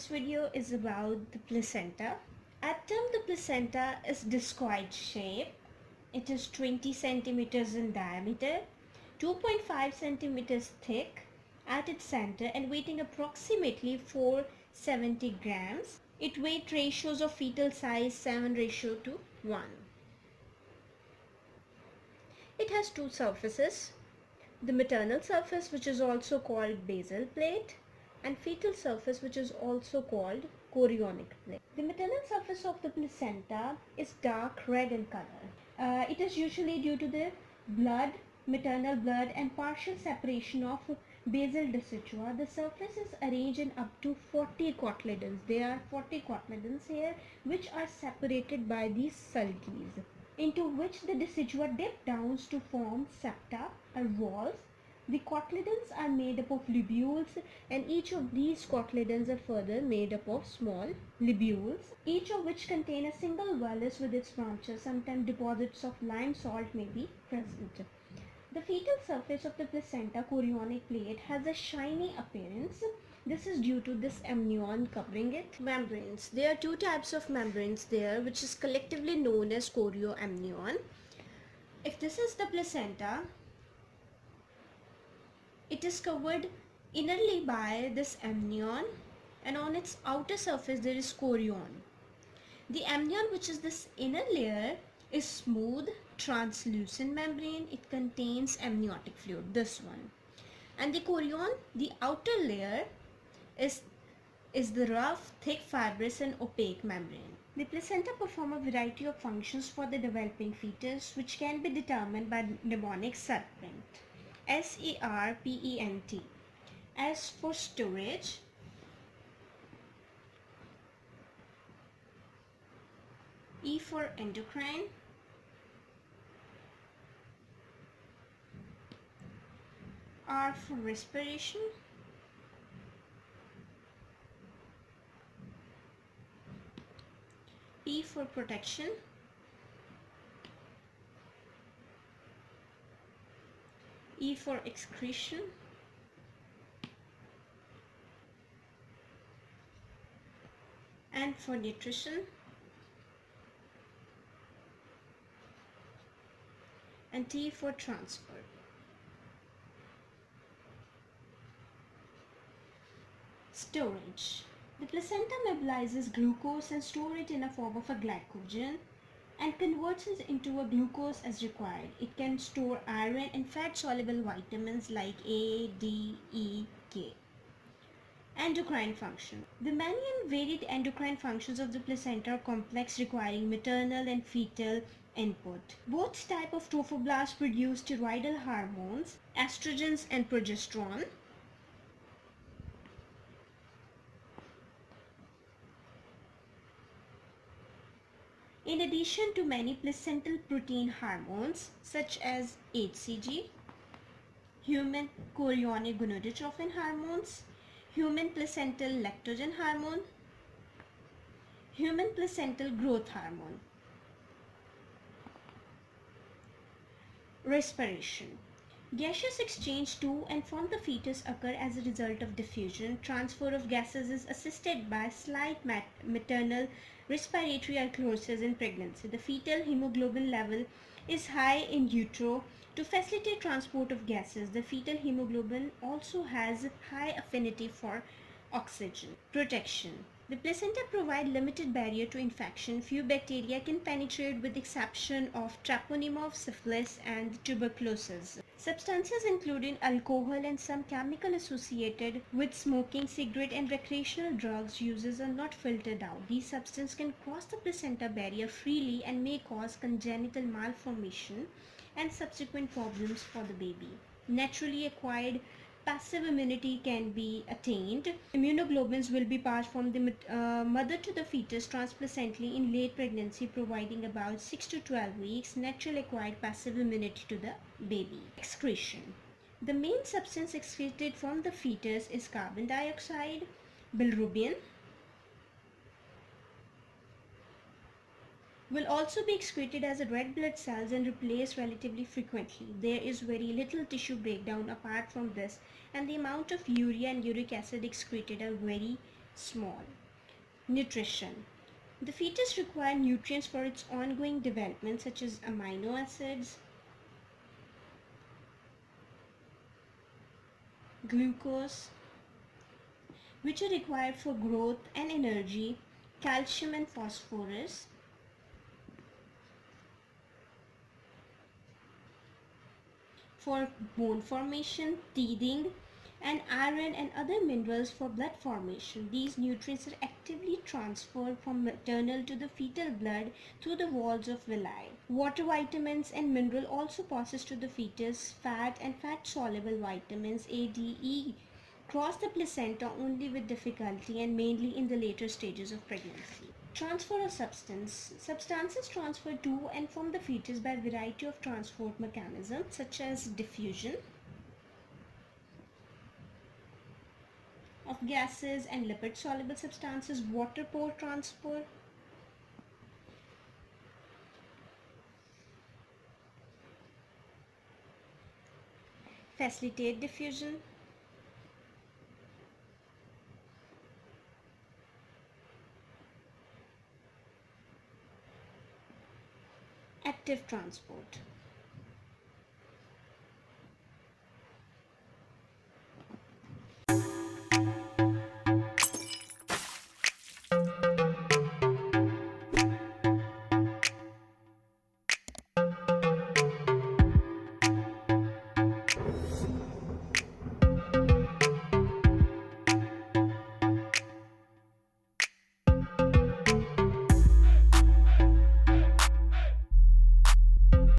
This video is about the placenta. At term, the placenta is discoid shape. It is 20 centimeters in diameter, 2.5 centimeters thick at its center and weighing approximately 470 grams. It weight ratios of fetal size 7:1. It has two surfaces, the maternal surface, which is also called basal plate, and fetal surface, which is also called chorionic plate. The maternal surface of the placenta is dark red in color. It is usually due to the maternal blood and partial separation of basal decidua. The surface is arranged in up to 40 cotyledons. There are 40 cotyledons here, which are separated by these sulcis, into which the decidua dip down to form septa or walls. The cotyledons are made up of lobules, and each of these cotyledons are further made up of small lobules, each of which contain a single vellus with its branches. Sometimes deposits of lime salt may be present. The fetal surface of the placenta chorionic plate has a shiny appearance. This is due to this amnion covering it. Membranes. There are two types of membranes there, which is collectively known as chorioamnion. If this is the placenta, it is covered innerly by this amnion, and on its outer surface there is chorion. The amnion, which is this inner layer, is smooth, translucent membrane. It contains amniotic fluid, this one. And the chorion, the outer layer, is the rough, thick, fibrous and opaque membrane. The placenta perform a variety of functions for the developing fetus, which can be determined by mnemonic serpent. SERPENT. S for storage, E for endocrine, R for respiration, P for protection, E for excretion, N for nutrition, and T for transfer. Storage. The placenta metabolizes glucose and stores it in a form of a glycogen and converts it into a glucose as required. It can store iron and fat-soluble vitamins like A, D, E, K. Endocrine function. The many and varied endocrine functions of the placenta are complex, requiring maternal and fetal input. Both types of trophoblasts produce steroidal hormones, estrogens and progesterone. In addition to many placental protein hormones such as HCG, human chorionic gonadotropin hormones, human placental lactogen hormone, human placental growth hormone. Respiration. Gaseous exchange to and from the fetus occur as a result of diffusion. Transfer of gases is assisted by slight maternal respiratory alkalosis in pregnancy. The fetal hemoglobin level is high in utero to facilitate transport of gases. The fetal hemoglobin also has high affinity for oxygen. Protection. The placenta provides limited barrier to infection. Few bacteria can penetrate with the exception of treponema, syphilis and tuberculosis. Substances including alcohol and some chemical associated with smoking, cigarette and recreational drugs uses are not filtered out. These substances can cross the placenta barrier freely and may cause congenital malformation and subsequent problems for the baby. Naturally acquired passive immunity can be attained. Immunoglobulins will be passed from the mother to the fetus transplacentally in late pregnancy, providing about 6 to 12 weeks natural acquired passive immunity to the baby. Excretion. The main substance excreted from the fetus is carbon dioxide, bilirubin, will also be excreted as red blood cells and replaced relatively frequently. There is very little tissue breakdown apart from this, and the amount of urea and uric acid excreted are very small. Nutrition. The fetus requires nutrients for its ongoing development such as amino acids, glucose, which are required for growth and energy, calcium and phosphorus, for bone formation, teething, and iron and other minerals for blood formation. These nutrients are actively transferred from maternal to the fetal blood through the walls of villi. Water vitamins and mineral also passes to the fetus. Fat and fat-soluble vitamins A, D, E cross the placenta only with difficulty and mainly in the later stages of pregnancy. Transfer of substance. Substances transfer to and from the fetus by a variety of transport mechanisms such as diffusion of gases and lipid-soluble substances, water pore transfer, facilitate diffusion, active transport.